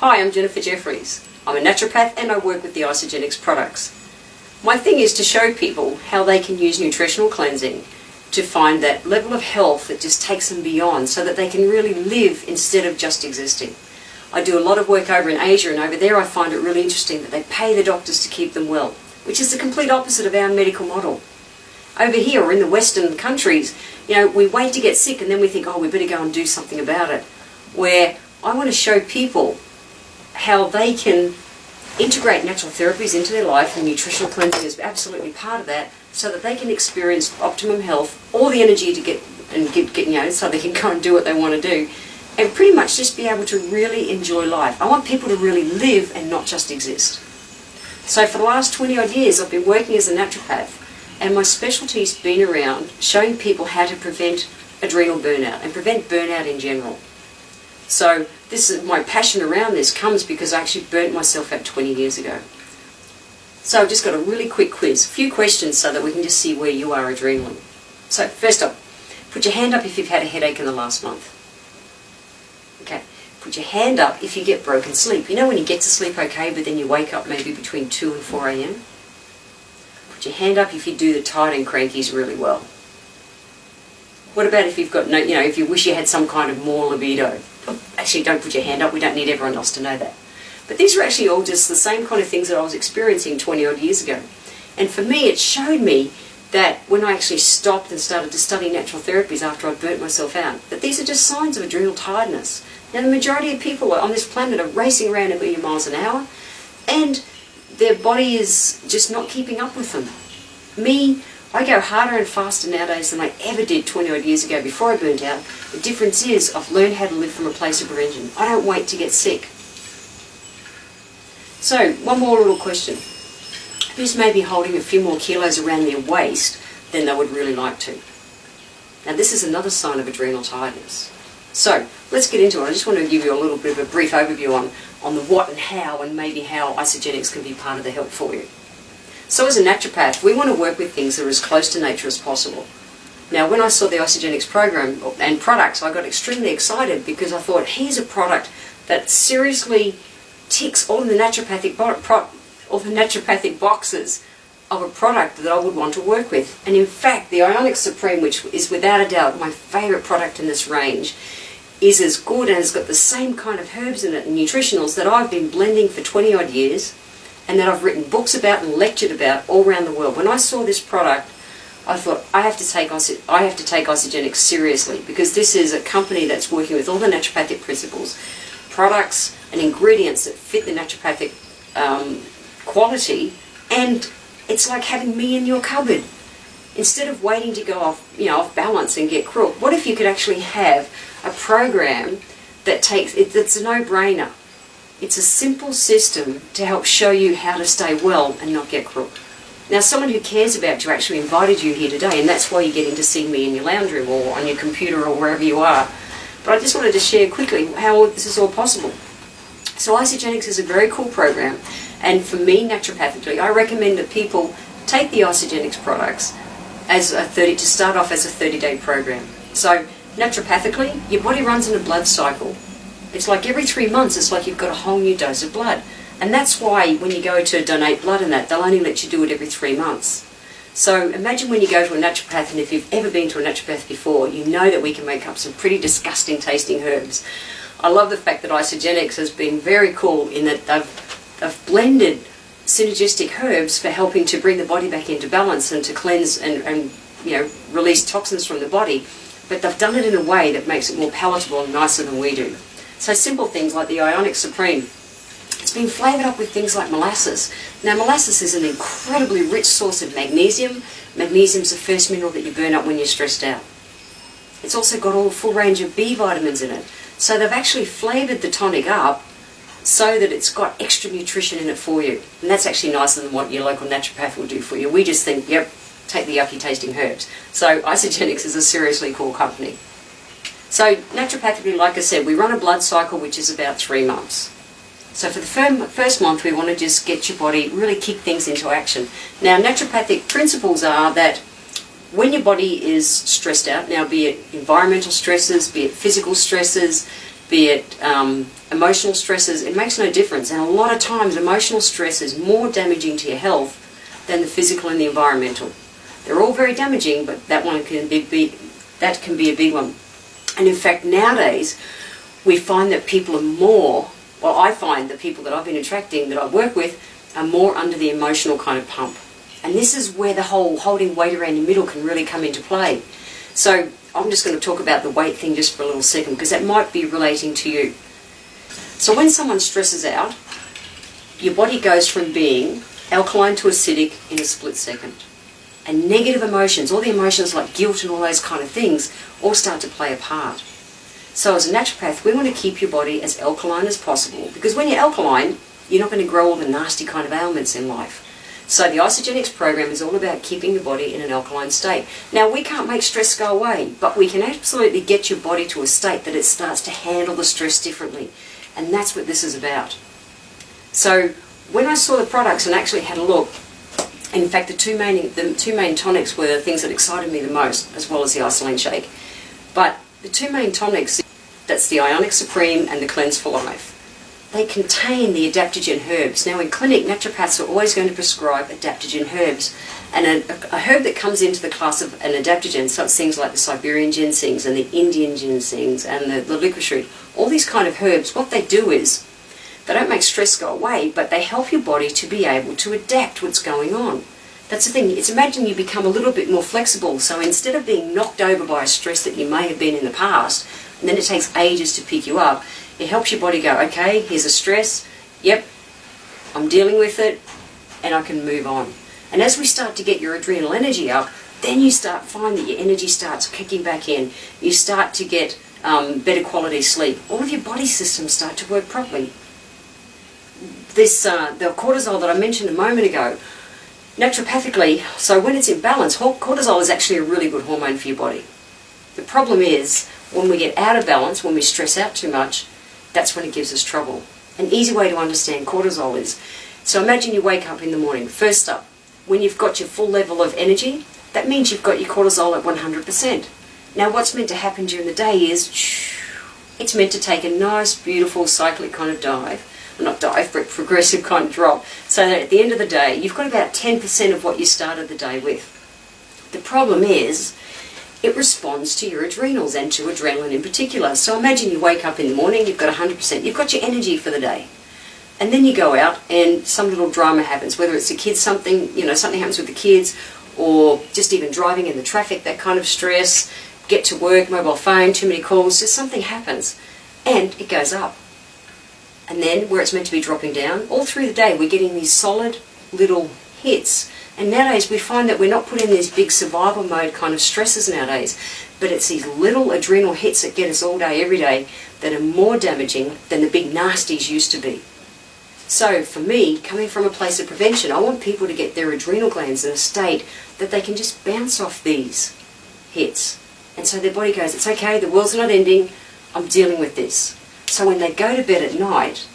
Hi, I'm Jennifer Jefferies. I'm a naturopath and I work with the Isagenix products. My thing is to show people how they can use nutritional cleansing to find that level of health that just takes them beyond so that they can really live instead of just existing. I do a lot of work over in Asia, and over there I find it really interesting that they pay the doctors to keep them well, which is the complete opposite of our medical model. Over here, or in the Western countries, we wait to get sick and then we think, oh, we better go and do something about it. Where I want to show people how they can integrate natural therapies into their life, and nutritional cleansing is absolutely part of that, so that they can experience optimum health, all the energy to get so they can go and do what they want to do, and pretty much just be able to really enjoy life. I want people to really live and not just exist. So for the last 20 odd years I've been working as a naturopath, and my specialty's been around showing people how to prevent adrenal burnout and prevent burnout in general. So this is my passion around this comes because I actually burnt myself out 20 years ago. So I've just got a really quick quiz, a few questions so that we can just see where you are adrenally. So first up, put your hand up if you've had a headache in the last month. Okay, put your hand up if you get broken sleep. You know when you get to sleep okay but then you wake up maybe between 2 and 4 a.m.? Put your hand up if you do the tired and crankies really well. What about if you've got no, if you wish you had some kind of more libido? Actually, don't put your hand up, we don't need everyone else to know that. But these are actually all just the same kind of things that I was experiencing 20 odd years ago. And for me, it showed me that when I actually stopped and started to study natural therapies after I burnt myself out, that these are just signs of adrenal tiredness. Now, the majority of people on this planet are racing around a million miles an hour, and their body is just not keeping up with them. Me, I go harder and faster nowadays than I ever did 20 odd years ago before I burnt out. The difference is I've learned how to live from a place of prevention. I don't wait to get sick. So, one more little question. Who's maybe holding a few more kilos around their waist than they would really like to? Now this is another sign of adrenal tiredness. So, let's get into it. I just want to give you a little bit of a brief overview on the what and how, and maybe how Isagenix can be part of the help for you. So as a naturopath, we want to work with things that are as close to nature as possible. Now, when I saw the Isagenix program and products, I got extremely excited because I thought, here's a product that seriously ticks all the naturopathic boxes of a product that I would want to work with. And in fact, the Ionic Supreme, which is without a doubt my favourite product in this range, is as good and has got the same kind of herbs in it and nutritionals that I've been blending for 20 odd years, and that I've written books about and lectured about all around the world. When I saw this product, I thought, I have to take Isagenix seriously, because this is a company that's working with all the naturopathic principles, products and ingredients that fit the naturopathic quality, and it's like having me in your cupboard. Instead of waiting to go off balance and get crook, what if you could actually have a program that it's a no-brainer? It's a simple system to help show you how to stay well and not get crook. Now, someone who cares about you actually invited you here today, and that's why you're getting to see me in your lounge room or on your computer or wherever you are. But I just wanted to share quickly how this is all possible. So Isagenix is a very cool program, and for me, naturopathically, I recommend that people take the Isagenix products as to start off as a 30-day program. So naturopathically, your body runs in a blood cycle. It's like every 3 months, it's like you've got a whole new dose of blood. And that's why when you go to donate blood and that, they'll only let you do it every 3 months. So imagine when you go to a naturopath, and if you've ever been to a naturopath before, you know that we can make up some pretty disgusting tasting herbs. I love the fact that Isagenix has been very cool in that they've blended synergistic herbs for helping to bring the body back into balance and to cleanse and release toxins from the body. But they've done it in a way that makes it more palatable and nicer than we do. So simple things like the Ionic Supreme. It's been flavoured up with things like molasses. Now, molasses is an incredibly rich source of magnesium. Magnesium's the first mineral that you burn up when you're stressed out. It's also got all a full range of B vitamins in it. So they've actually flavoured the tonic up so that it's got extra nutrition in it for you. And that's actually nicer than what your local naturopath will do for you. We just think, yep, take the yucky tasting herbs. So Isagenix is a seriously cool company. So naturopathically, like I said, we run a blood cycle which is about 3 months. So for the first month, we want to just get your body, really kick things into action. Now, naturopathic principles are that when your body is stressed out, now be it environmental stresses, be it physical stresses, be it emotional stresses, it makes no difference. And a lot of times emotional stress is more damaging to your health than the physical and the environmental. They're all very damaging, but that one can be a big one. And in fact, nowadays, we find that people are more, well, I find that people that I've been attracting, that I work with, are more under the emotional kind of pump. And this is where the whole holding weight around your middle can really come into play. So I'm just going to talk about the weight thing just for a little second, because that might be relating to you. So when someone stresses out, your body goes from being alkaline to acidic in a split second. And negative emotions, all the emotions like guilt and all those kind of things, all start to play a part. So as a naturopath, we want to keep your body as alkaline as possible, because when you're alkaline, you're not going to grow all the nasty kind of ailments in life. So the Isogenics program is all about keeping your body in an alkaline state. Now, we can't make stress go away, but we can absolutely get your body to a state that it starts to handle the stress differently. And that's what this is about. So when I saw the products and actually had a look, in fact, the two main tonics were the things that excited me the most, as well as the Isolane Shake. But the two main tonics, that's the Ionic Supreme and the Cleanse for Life. They contain the adaptogen herbs. Now in clinic, naturopaths are always going to prescribe adaptogen herbs. And a herb that comes into the class of an adaptogen, so it's things like the Siberian ginsengs and the Indian ginsengs and the licorice root, all these kind of herbs, what they do is, they don't make stress go away, but they help your body to be able to adapt what's going on. That's the thing, it's imagine you become a little bit more flexible, so instead of being knocked over by a stress that you may have been in the past, and then it takes ages to pick you up, it helps your body go, okay, here's a stress, yep, I'm dealing with it, and I can move on. And as we start to get your adrenal energy up, then you start find that your energy starts kicking back in. You start to get better quality sleep. All of your body systems start to work properly. The cortisol that I mentioned a moment ago, naturopathically, so when it's in balance, cortisol is actually a really good hormone for your body. The problem is, when we get out of balance, when we stress out too much, that's when it gives us trouble. An easy way to understand cortisol is, so imagine you wake up in the morning. First up, when you've got your full level of energy, that means you've got your cortisol at 100%. Now what's meant to happen during the day is, it's meant to take a nice, beautiful, cyclic kind of dive. Not dive, but progressive kind of drop. So that at the end of the day, you've got about 10% of what you started the day with. The problem is, it responds to your adrenals and to adrenaline in particular. So imagine you wake up in the morning, you've got 100%, you've got your energy for the day. And then you go out and some little drama happens, whether it's the kids, something happens with the kids, or just even driving in the traffic, that kind of stress, get to work, mobile phone, too many calls, just something happens. And it goes up. And then where it's meant to be dropping down, all through the day we're getting these solid little hits. And nowadays we find that we're not put in these big survival mode kind of stresses nowadays, but it's these little adrenal hits that get us all day, every day, that are more damaging than the big nasties used to be. So for me, coming from a place of prevention, I want people to get their adrenal glands in a state that they can just bounce off these hits. And so their body goes, it's okay, the world's not ending, I'm dealing with this. So when they go to bed at night,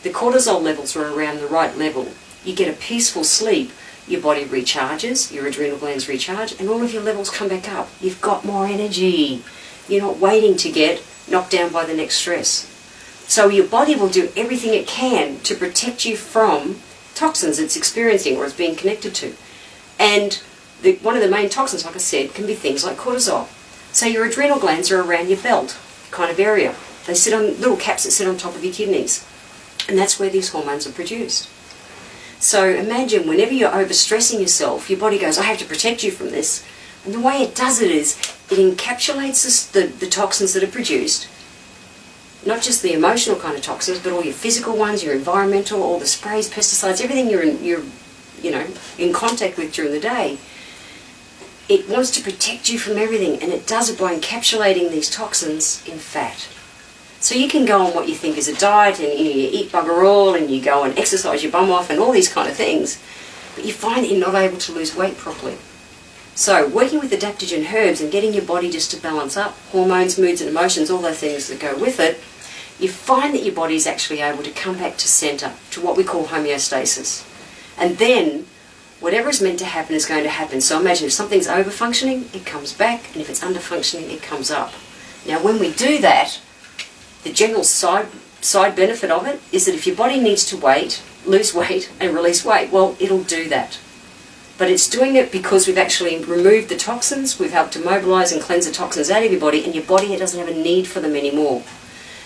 the cortisol levels are around the right level. You get a peaceful sleep, your body recharges, your adrenal glands recharge, and all of your levels come back up. You've got more energy. You're not waiting to get knocked down by the next stress. So your body will do everything it can to protect you from toxins it's experiencing or it's being connected to. And one of the main toxins, like I said, can be things like cortisol. So your adrenal glands are around your belt kind of area. They sit on little caps that sit on top of your kidneys. And that's where these hormones are produced. So imagine whenever you're overstressing yourself, your body goes, I have to protect you from this. And the way it does it is, it encapsulates the toxins that are produced. Not just the emotional kind of toxins, but all your physical ones, your environmental, all the sprays, pesticides, everything you're in contact with during the day. It wants to protect you from everything, and it does it by encapsulating these toxins in fat. So you can go on what you think is a diet, and you eat bugger all, and you go and exercise your bum off, and all these kind of things, but you find that you're not able to lose weight properly. So working with adaptogen herbs and getting your body just to balance up, hormones, moods and emotions, all those things that go with it, you find that your body is actually able to come back to centre, to what we call homeostasis. And then whatever is meant to happen is going to happen. So imagine if something's over-functioning, it comes back, and if it's under-functioning, it comes up. Now when we do that, The general side benefit of it is that if your body needs to lose weight and release weight, well, it'll do that. But it's doing it because we've actually removed the toxins, we've helped to mobilize and cleanse the toxins out of your body, and your body doesn't have a need for them anymore.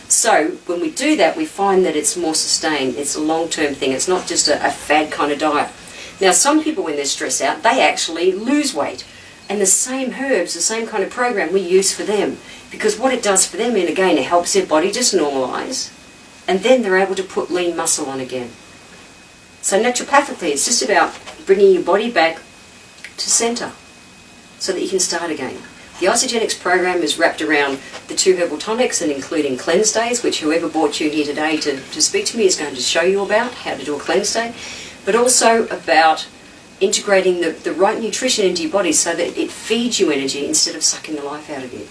So when we do that, we find that it's more sustained. It's a long-term thing. It's not just a fad kind of diet. Now, some people, when they're stressed out, they actually lose weight. And the same herbs, the same kind of program we use for them. Because what it does for them, and again, it helps their body just normalise, and then they're able to put lean muscle on again. So naturopathically, it's just about bringing your body back to centre so that you can start again. The Isogenics program is wrapped around the 2 herbal tonics and including cleanse days, which whoever brought you here today to speak to me is going to show you about how to do a cleanse day, but also about integrating the right nutrition into your body so that it feeds you energy instead of sucking the life out of you.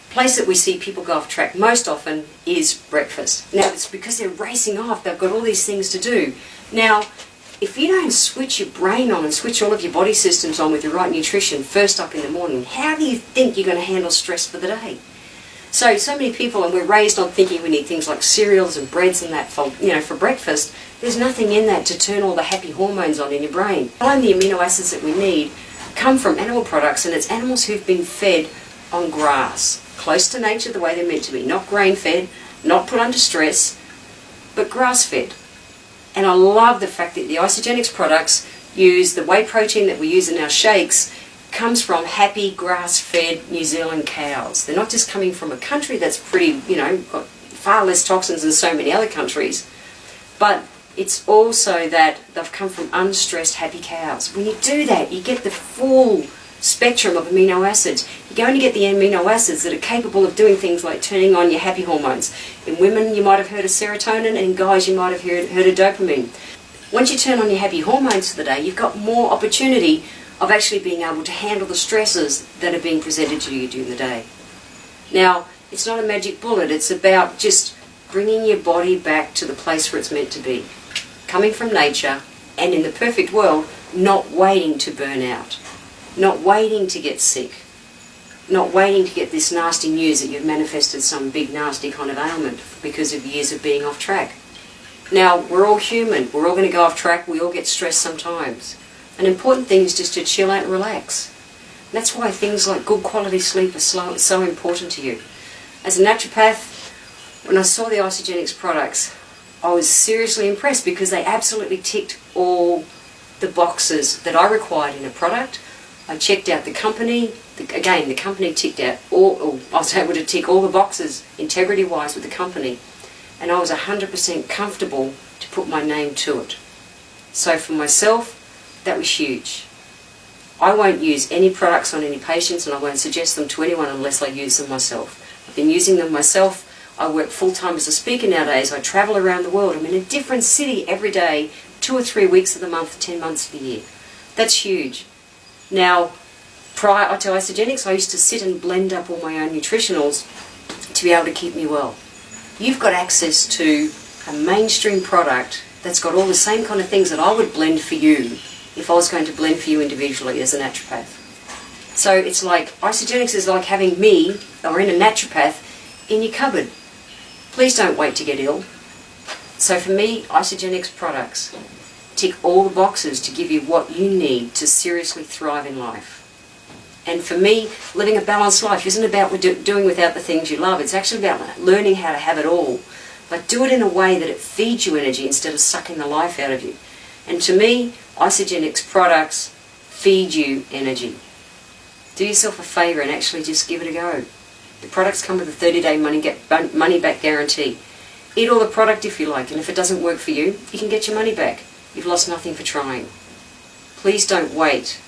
The place that we see people go off track most often is breakfast. Now, it's because they're racing off, they've got all these things to do. Now, if you don't switch your brain on and switch all of your body systems on with the right nutrition first up in the morning, how do you think you're going to handle stress for the day? So many people, and we're raised on thinking we need things like cereals and breads and that for breakfast. There's nothing in that to turn all the happy hormones on in your brain. Find the amino acids that we need come from animal products, and it's animals who've been fed on grass, close to nature the way they're meant to be, not grain-fed, not put under stress, but grass-fed. And I love the fact that the Isogenics products use the whey protein that we use in our shakes comes from happy grass-fed New Zealand cows. They're not just coming from a country that's pretty, got far less toxins than so many other countries, but it's also that they've come from unstressed, happy cows. When you do that, you get the full spectrum of amino acids. You're going to get the amino acids that are capable of doing things like turning on your happy hormones. In women, you might have heard of serotonin, and in guys, you might have heard of dopamine. Once you turn on your happy hormones for the day, you've got more opportunity of actually being able to handle the stresses that are being presented to you during the day. Now, it's not a magic bullet. It's about just bringing your body back to the place where it's meant to be. Coming from nature, and in the perfect world, not waiting to burn out. Not waiting to get sick. Not waiting to get this nasty news that you've manifested some big nasty kind of ailment because of years of being off track. Now, we're all human. We're all going to go off track. We all get stressed sometimes. An important thing is just to chill out and relax. And that's why things like good quality sleep are so important to you. As a naturopath, when I saw the Isogenics products, I was seriously impressed because they absolutely ticked all the boxes that I required in a product. I checked out the company. The company ticked out I was able to tick all the boxes integrity-wise with the company. And I was 100% comfortable to put my name to it. So for myself, that was huge. I won't use any products on any patients, and I won't suggest them to anyone unless I use them myself. I've been using them myself. I work full-time as a speaker nowadays. I travel around the world. I'm in a different city every day, 2 or 3 weeks of the month, 10 months of the year. That's huge. Now, prior to Isogenics, I used to sit and blend up all my own nutritionals to be able to keep me well. You've got access to a mainstream product that's got all the same kind of things that I would blend for you if I was going to blend for you individually as a naturopath. So it's like, Isogenics is like having me, or in a naturopath, in your cupboard. Please don't wait to get ill. So for me, Isogenics products tick all the boxes to give you what you need to seriously thrive in life. And for me, living a balanced life isn't about doing without the things you love. It's actually about learning how to have it all. But do it in a way that it feeds you energy instead of sucking the life out of you. And to me, Isogenics products feed you energy. Do yourself a favour and actually just give it a go. The products come with a 30-day money-back guarantee. Eat all the product if you like, and if it doesn't work for you, you can get your money back. You've lost nothing for trying. Please don't wait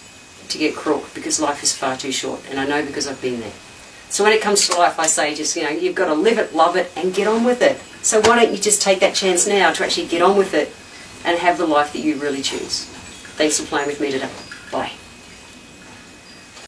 to get crook, because life is far too short, and I know because I've been there. So when it comes to life, I say just, you've got to live it, love it, and get on with it. So why don't you just take that chance now to actually get on with it and have the life that you really choose. Thanks for playing with me today. Bye.